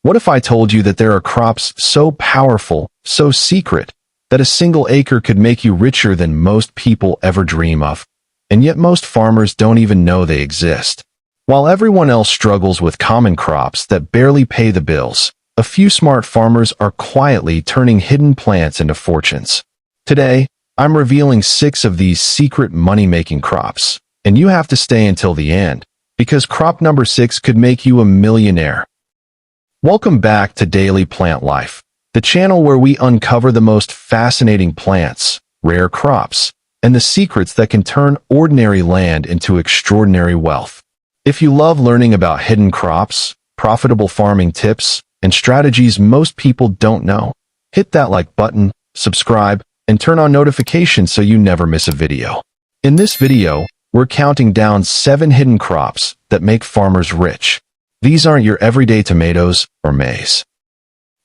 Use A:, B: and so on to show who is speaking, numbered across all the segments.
A: What if I told you that there are crops so powerful, so secret, that a single acre could make you richer than most people ever dream of, and yet most farmers don't even know they exist? While everyone else struggles with common crops that barely pay the bills, a few smart farmers are quietly turning hidden plants into fortunes. Today, I'm revealing 6 of these secret money-making crops, and you have to stay until the end, because crop number 6 could make you a millionaire. Welcome back to Daily Plant Life, the channel where we uncover the most fascinating plants, rare crops, and the secrets that can turn ordinary land into extraordinary wealth. If you love learning about hidden crops, profitable farming tips, and strategies most people don't know, hit that like button, subscribe, and turn on notifications so you never miss a video. In this video, we're counting down 7 hidden crops that make farmers rich. These aren't your everyday tomatoes or maize.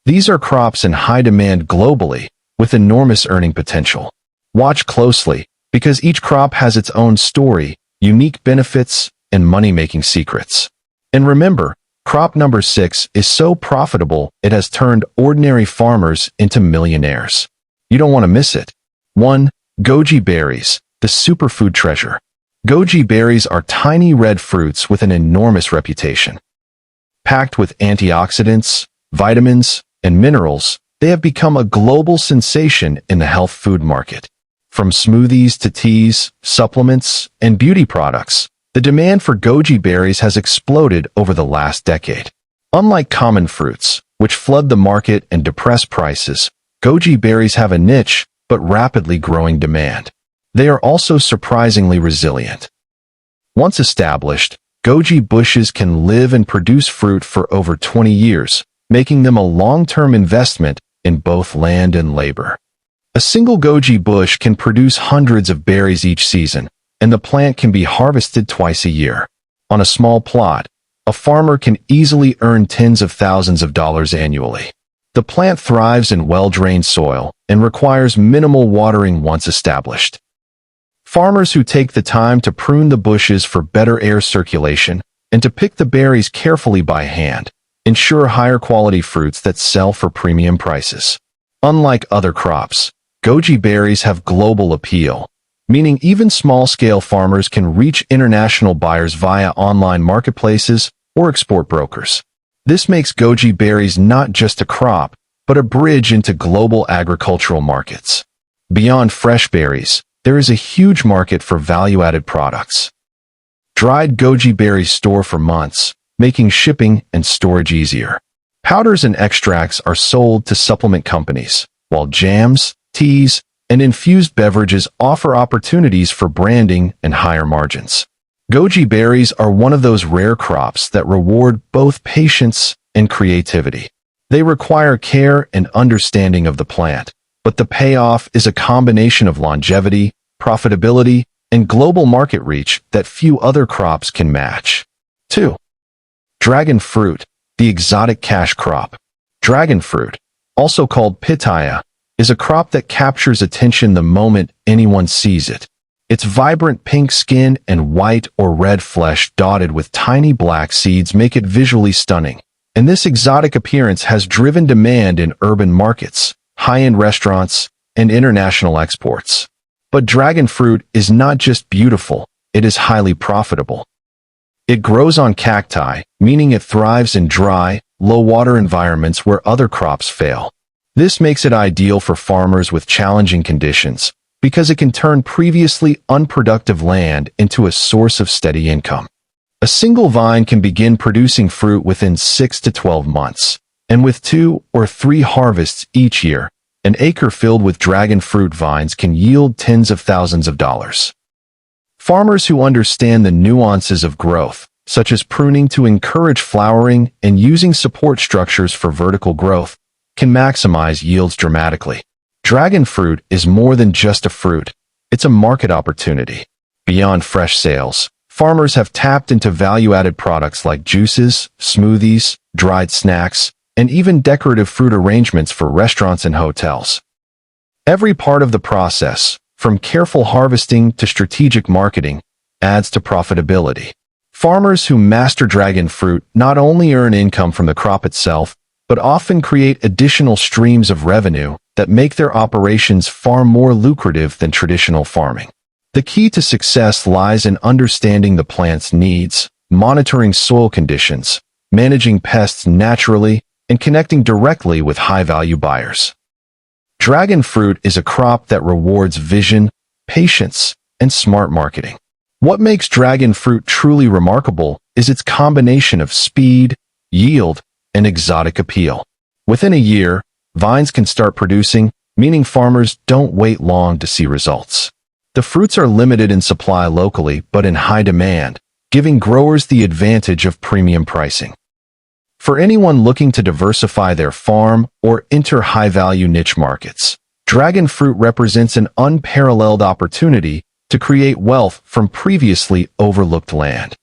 A: These are crops in high demand globally, with enormous earning potential. Watch closely, because each crop has its own story, unique benefits, and money-making secrets. And remember, crop number 6 is so profitable it has turned ordinary farmers into millionaires. You don't want to miss it. 1. Goji berries, the superfood treasure. Goji berries are tiny red fruits with an enormous reputation. Packed with antioxidants, vitamins, and minerals, they have become a global sensation in the health food market. From smoothies to teas, supplements, and beauty products, the demand for goji berries has exploded over the last decade. Unlike common fruits, which flood the market and depress prices, goji berries have a niche but rapidly growing demand. They are also surprisingly resilient. Once established, goji bushes can live and produce fruit for over 20 years, making them a long-term investment in both land and labor. A single goji bush can produce hundreds of berries each season, and the plant can be harvested twice a year. On a small plot, a farmer can easily earn tens of thousands of dollars annually. The plant thrives in well-drained soil and requires minimal watering once established. Farmers who take the time to prune the bushes for better air circulation and to pick the berries carefully by hand ensure higher quality fruits that sell for premium prices. Unlike other crops, goji berries have global appeal, meaning even small-scale farmers can reach international buyers via online marketplaces or export brokers. This makes goji berries not just a crop, but a bridge into global agricultural markets. Beyond fresh berries, there is a huge market for value-added products. Dried goji berries store for months, making shipping and storage easier. Powders and extracts are sold to supplement companies, while jams, teas, and infused beverages offer opportunities for branding and higher margins. Goji berries are one of those rare crops that reward both patience and creativity. They require care and understanding of the plant, but the payoff is a combination of longevity, profitability, and global market reach that few other crops can match. 2. Dragon fruit, the exotic cash crop. Dragon fruit, also called pitaya, is a crop that captures attention the moment anyone sees it. Its vibrant pink skin and white or red flesh dotted with tiny black seeds make it visually stunning, and this exotic appearance has driven demand in urban markets, high-end restaurants, and international exports. But dragon fruit is not just beautiful, it is highly profitable. It grows on cacti, meaning it thrives in dry, low-water environments where other crops fail. This makes it ideal for farmers with challenging conditions, because it can turn previously unproductive land into a source of steady income. A single vine can begin producing fruit within 6 to 12 months, and with 2 or 3 harvests each year, an acre filled with dragon fruit vines can yield tens of thousands of dollars. Farmers who understand the nuances of growth, such as pruning to encourage flowering and using support structures for vertical growth, can maximize yields dramatically. Dragon fruit is more than just a fruit, it's a market opportunity. Beyond fresh sales, farmers have tapped into value-added products like juices, smoothies, dried snacks, and even decorative fruit arrangements for restaurants and hotels. Every part of the process, from careful harvesting to strategic marketing, adds to profitability. Farmers who master dragon fruit not only earn income from the crop itself, but often create additional streams of revenue that make their operations far more lucrative than traditional farming. The key to success lies in understanding the plant's needs, monitoring soil conditions, managing pests naturally, and connecting directly with high-value buyers. Dragon fruit is a crop that rewards vision, patience, and smart marketing. What makes dragon fruit truly remarkable is its combination of speed, yield, and exotic appeal. Within a year, vines can start producing, meaning farmers don't wait long to see results. The fruits are limited in supply locally but in high demand, giving growers the advantage of premium pricing. For anyone looking to diversify their farm or enter high-value niche markets, dragon fruit represents an unparalleled opportunity to create wealth from previously overlooked land.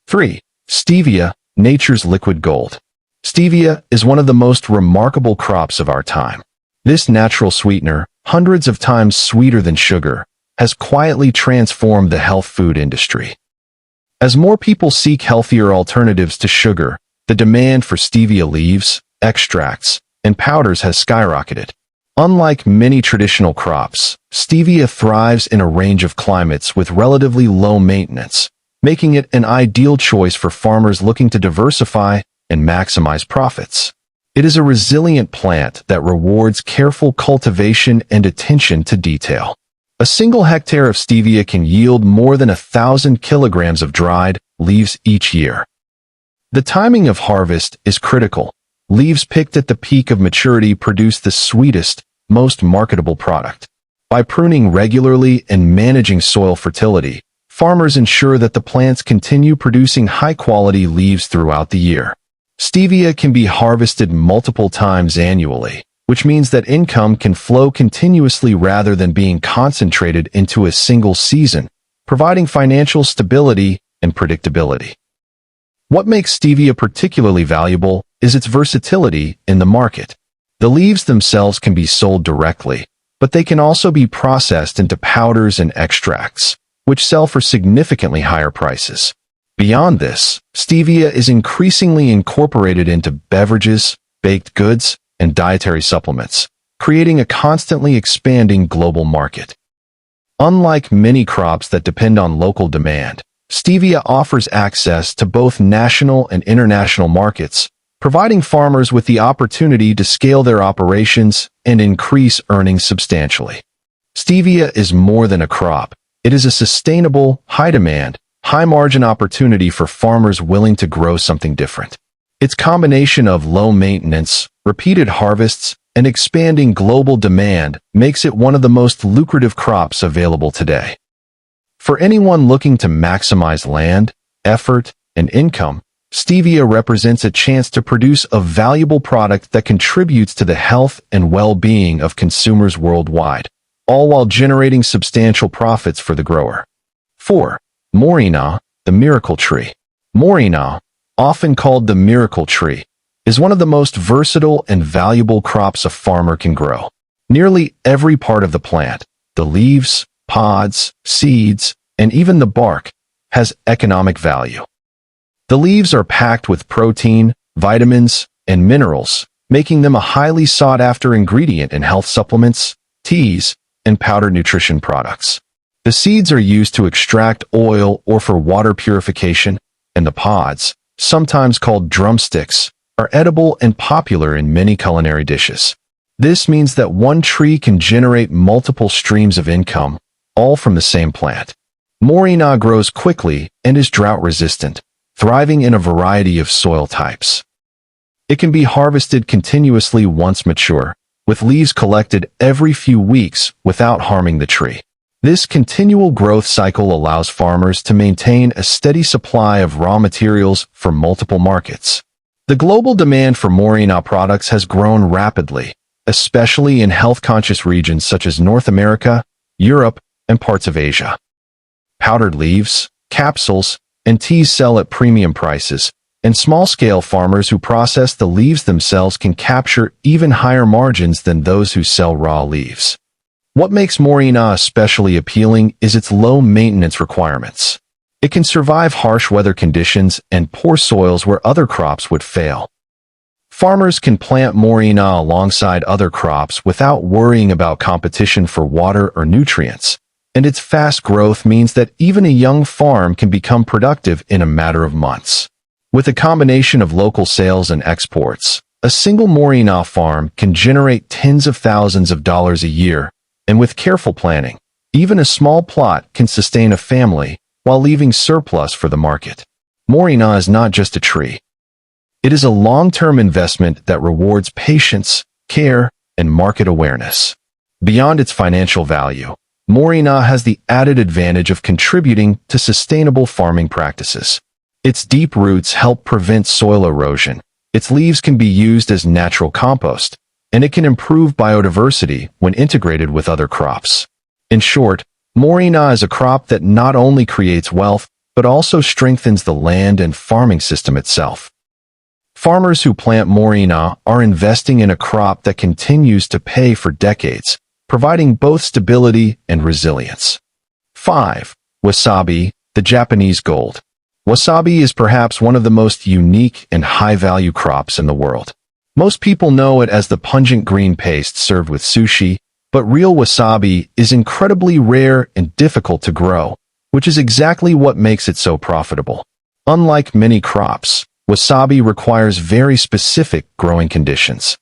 A: 3. Stevia, nature's liquid gold. Stevia is one of the most remarkable crops of our time. This natural sweetener, hundreds of times sweeter than sugar, has quietly transformed the health food industry. As more people seek healthier alternatives to sugar, the demand for stevia leaves, extracts, and powders has skyrocketed. Unlike many traditional crops, stevia thrives in a range of climates with relatively low maintenance, making it an ideal choice for farmers looking to diversify and maximize profits. It is a resilient plant that rewards careful cultivation and attention to detail. A single hectare of stevia can yield more than 1,000 kilograms of dried leaves each year. The timing of harvest is critical. Leaves picked at the peak of maturity produce the sweetest, most marketable product. By pruning regularly and managing soil fertility, farmers ensure that the plants continue producing high-quality leaves throughout the year. Stevia can be harvested multiple times annually, which means that income can flow continuously rather than being concentrated into a single season, providing financial stability and predictability. What makes stevia particularly valuable is its versatility in the market. The leaves themselves can be sold directly, but they can also be processed into powders and extracts, which sell for significantly higher prices. Beyond this, stevia is increasingly incorporated into beverages, baked goods, and dietary supplements, creating a constantly expanding global market. Unlike many crops that depend on local demand, stevia offers access to both national and international markets, providing farmers with the opportunity to scale their operations and increase earnings substantially. Stevia is more than a crop. It is a sustainable, high-demand, high-margin opportunity for farmers willing to grow something different. Its combination of low maintenance, repeated harvests, and expanding global demand makes it one of the most lucrative crops available today. For anyone looking to maximize land, effort, and income, stevia represents a chance to produce a valuable product that contributes to the health and well-being of consumers worldwide, all while generating substantial profits for the grower. 4. Moringa, the miracle tree. Moringa, often called the miracle tree, is one of the most versatile and valuable crops a farmer can grow. Nearly every part of the plant, the leaves, pods, seeds, and even the bark, has economic value. The leaves are packed with protein, vitamins, and minerals, making them a highly sought-after ingredient in health supplements, teas, and powdered nutrition products. The seeds are used to extract oil or for water purification, and the pods, sometimes called drumsticks, are edible and popular in many culinary dishes. This means that one tree can generate multiple streams of income, all from the same plant. Moringa grows quickly and is drought-resistant, thriving in a variety of soil types. It can be harvested continuously once mature, with leaves collected every few weeks without harming the tree. This continual growth cycle allows farmers to maintain a steady supply of raw materials for multiple markets. The global demand for Moringa products has grown rapidly, especially in health-conscious regions such as North America, Europe, and parts of Asia. Powdered leaves, capsules, and teas sell at premium prices, and small-scale farmers who process the leaves themselves can capture even higher margins than those who sell raw leaves. What makes Moringa especially appealing is its low maintenance requirements. It can survive harsh weather conditions and poor soils where other crops would fail. Farmers can plant Moringa alongside other crops without worrying about competition for water or nutrients, and its fast growth means that even a young farm can become productive in a matter of months. With a combination of local sales and exports, a single Moringa farm can generate tens of thousands of dollars a year, and with careful planning, even a small plot can sustain a family while leaving surplus for the market. Moringa is not just a tree. It is a long-term investment that rewards patience, care, and market awareness. Beyond its financial value, Moringa has the added advantage of contributing to sustainable farming practices. Its deep roots help prevent soil erosion, its leaves can be used as natural compost, and it can improve biodiversity when integrated with other crops. In short, Moringa is a crop that not only creates wealth, but also strengthens the land and farming system itself. Farmers who plant Moringa are investing in a crop that continues to pay for decades, providing both stability and resilience. 5. Wasabi, the Japanese gold. Wasabi is perhaps one of the most unique and high-value crops in the world. Most people know it as the pungent green paste served with sushi, but real wasabi is incredibly rare and difficult to grow, which is exactly what makes it so profitable. Unlike many crops, wasabi requires very specific growing conditions.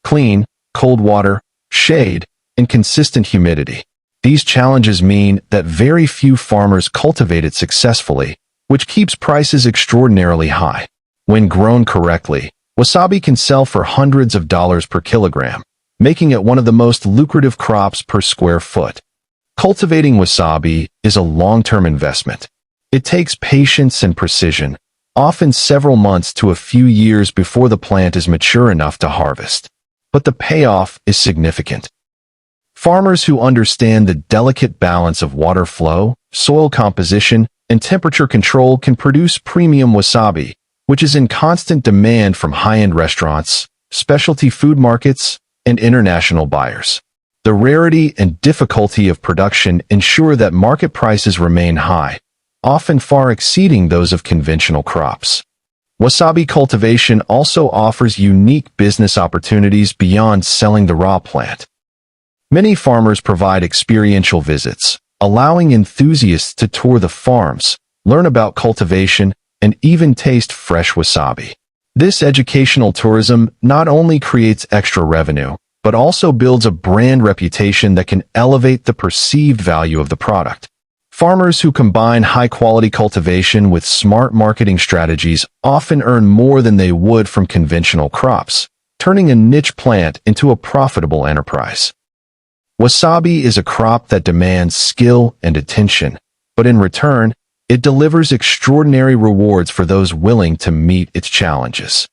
A: Clean, cold water, shade, and consistent humidity. These challenges mean that very few farmers cultivate it successfully, which keeps prices extraordinarily high. When grown correctly, wasabi can sell for hundreds of dollars per kilogram, making it one of the most lucrative crops per square foot. Cultivating wasabi is a long-term investment. It takes patience and precision, often several months to a few years before the plant is mature enough to harvest. But the payoff is significant. Farmers who understand the delicate balance of water flow, soil composition, and temperature control can produce premium wasabi, which is in constant demand from high-end restaurants, specialty food markets, and international buyers. The rarity and difficulty of production ensure that market prices remain high, often far exceeding those of conventional crops. Wasabi cultivation also offers unique business opportunities beyond selling the raw plant. Many farmers provide experiential visits, allowing enthusiasts to tour the farms, learn about cultivation, and even taste fresh wasabi. This educational tourism not only creates extra revenue, but also builds a brand reputation that can elevate the perceived value of the product. Farmers who combine high-quality cultivation with smart marketing strategies often earn more than they would from conventional crops, turning a niche plant into a profitable enterprise. Wasabi is a crop that demands skill and attention, but in return, it delivers extraordinary rewards for those willing to meet its challenges.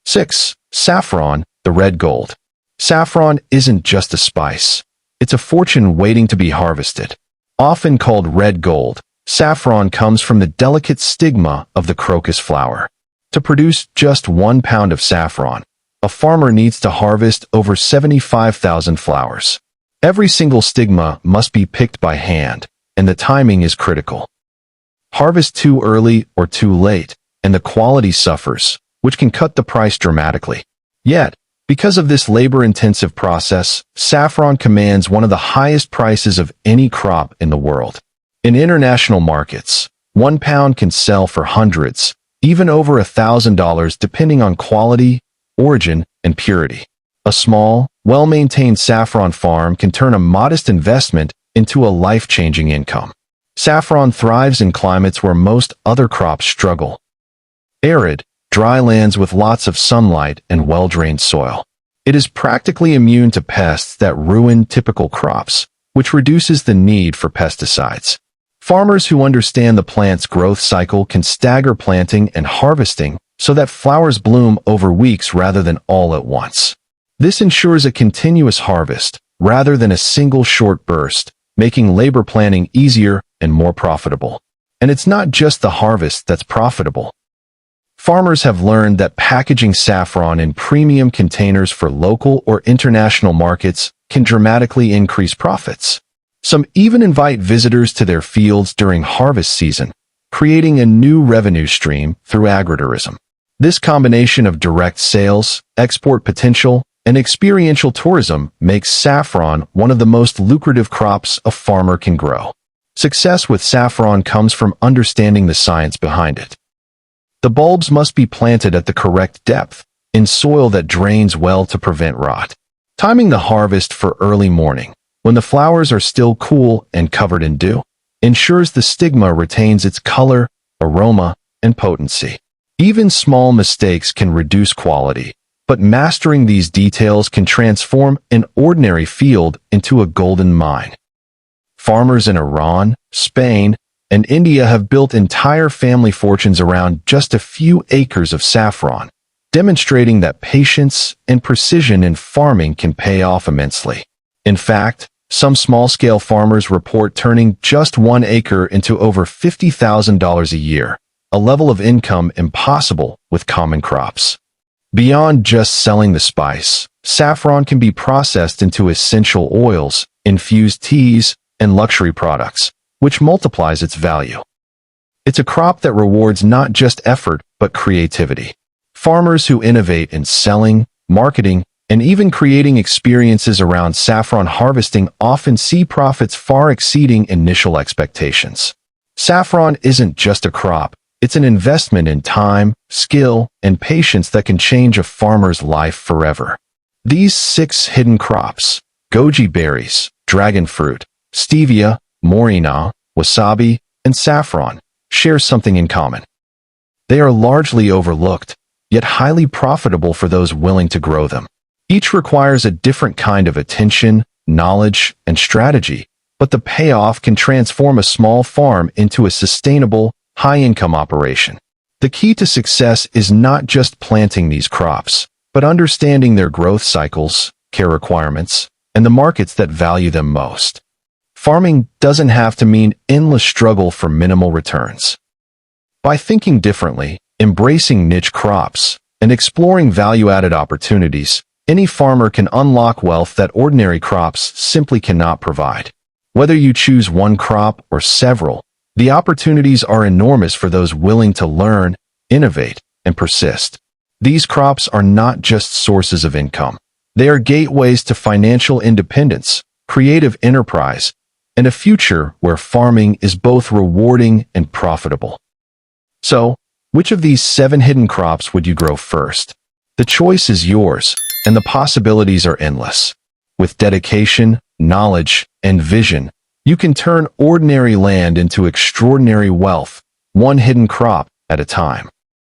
A: 6. Saffron, the red gold. Saffron isn't just a spice. It's a fortune waiting to be harvested. Often called red gold, saffron comes from the delicate stigma of the crocus flower. To produce just 1 pound of saffron, a farmer needs to harvest over 75,000 flowers. Every single stigma must be picked by hand, and the timing is critical. Harvest too early or too late, and the quality suffers, which can cut the price dramatically. Yet, because of this labor-intensive process, saffron commands one of the highest prices of any crop in the world. In international markets, 1 pound can sell for hundreds, even over $1,000 depending on quality, origin, and purity. A small, well-maintained saffron farm can turn a modest investment into a life-changing income. Saffron thrives in climates where most other crops struggle. Arid, dry lands with lots of sunlight and well-drained soil. It is practically immune to pests that ruin typical crops, which reduces the need for pesticides. Farmers who understand the plant's growth cycle can stagger planting and harvesting so that flowers bloom over weeks rather than all at once. This ensures a continuous harvest, rather than a single short burst, making labor planning easier and more profitable. And it's not just the harvest that's profitable. Farmers have learned that packaging saffron in premium containers for local or international markets can dramatically increase profits. Some even invite visitors to their fields during harvest season, creating a new revenue stream through agritourism. This combination of direct sales, export potential, and experiential tourism makes saffron one of the most lucrative crops a farmer can grow. Success with saffron comes from understanding the science behind it. The bulbs must be planted at the correct depth, in soil that drains well to prevent rot. Timing the harvest for early morning, when the flowers are still cool and covered in dew, ensures the stigma retains its color, aroma, and potency. Even small mistakes can reduce quality, but mastering these details can transform an ordinary field into a golden mine. Farmers in Iran, Spain, and India have built entire family fortunes around just a few acres of saffron, demonstrating that patience and precision in farming can pay off immensely. In fact, some small-scale farmers report turning just 1 acre into over $50,000 a year, a level of income impossible with common crops. Beyond just selling the spice, saffron can be processed into essential oils, infused teas, and luxury products, which multiplies its value. It's a crop that rewards not just effort, but creativity. Farmers who innovate in selling, marketing, and even creating experiences around saffron harvesting often see profits far exceeding initial expectations. Saffron isn't just a crop, it's an investment in time, skill, and patience that can change a farmer's life forever. These 6 hidden crops, goji berries, dragon fruit, stevia, moringa, wasabi, and saffron, share something in common. They are largely overlooked, yet highly profitable for those willing to grow them. Each requires a different kind of attention, knowledge, and strategy, but the payoff can transform a small farm into a sustainable, high-income operation. The key to success is not just planting these crops, but understanding their growth cycles, care requirements, and the markets that value them most. Farming doesn't have to mean endless struggle for minimal returns. By thinking differently, embracing niche crops, and exploring value-added opportunities, any farmer can unlock wealth that ordinary crops simply cannot provide. Whether you choose one crop or several, the opportunities are enormous for those willing to learn, innovate, and persist. These crops are not just sources of income. They are gateways to financial independence, creative enterprise, and a future where farming is both rewarding and profitable. So, which of these 7 hidden crops would you grow first? The choice is yours, and the possibilities are endless. With dedication, knowledge, and vision, you can turn ordinary land into extraordinary wealth, one hidden crop at a time.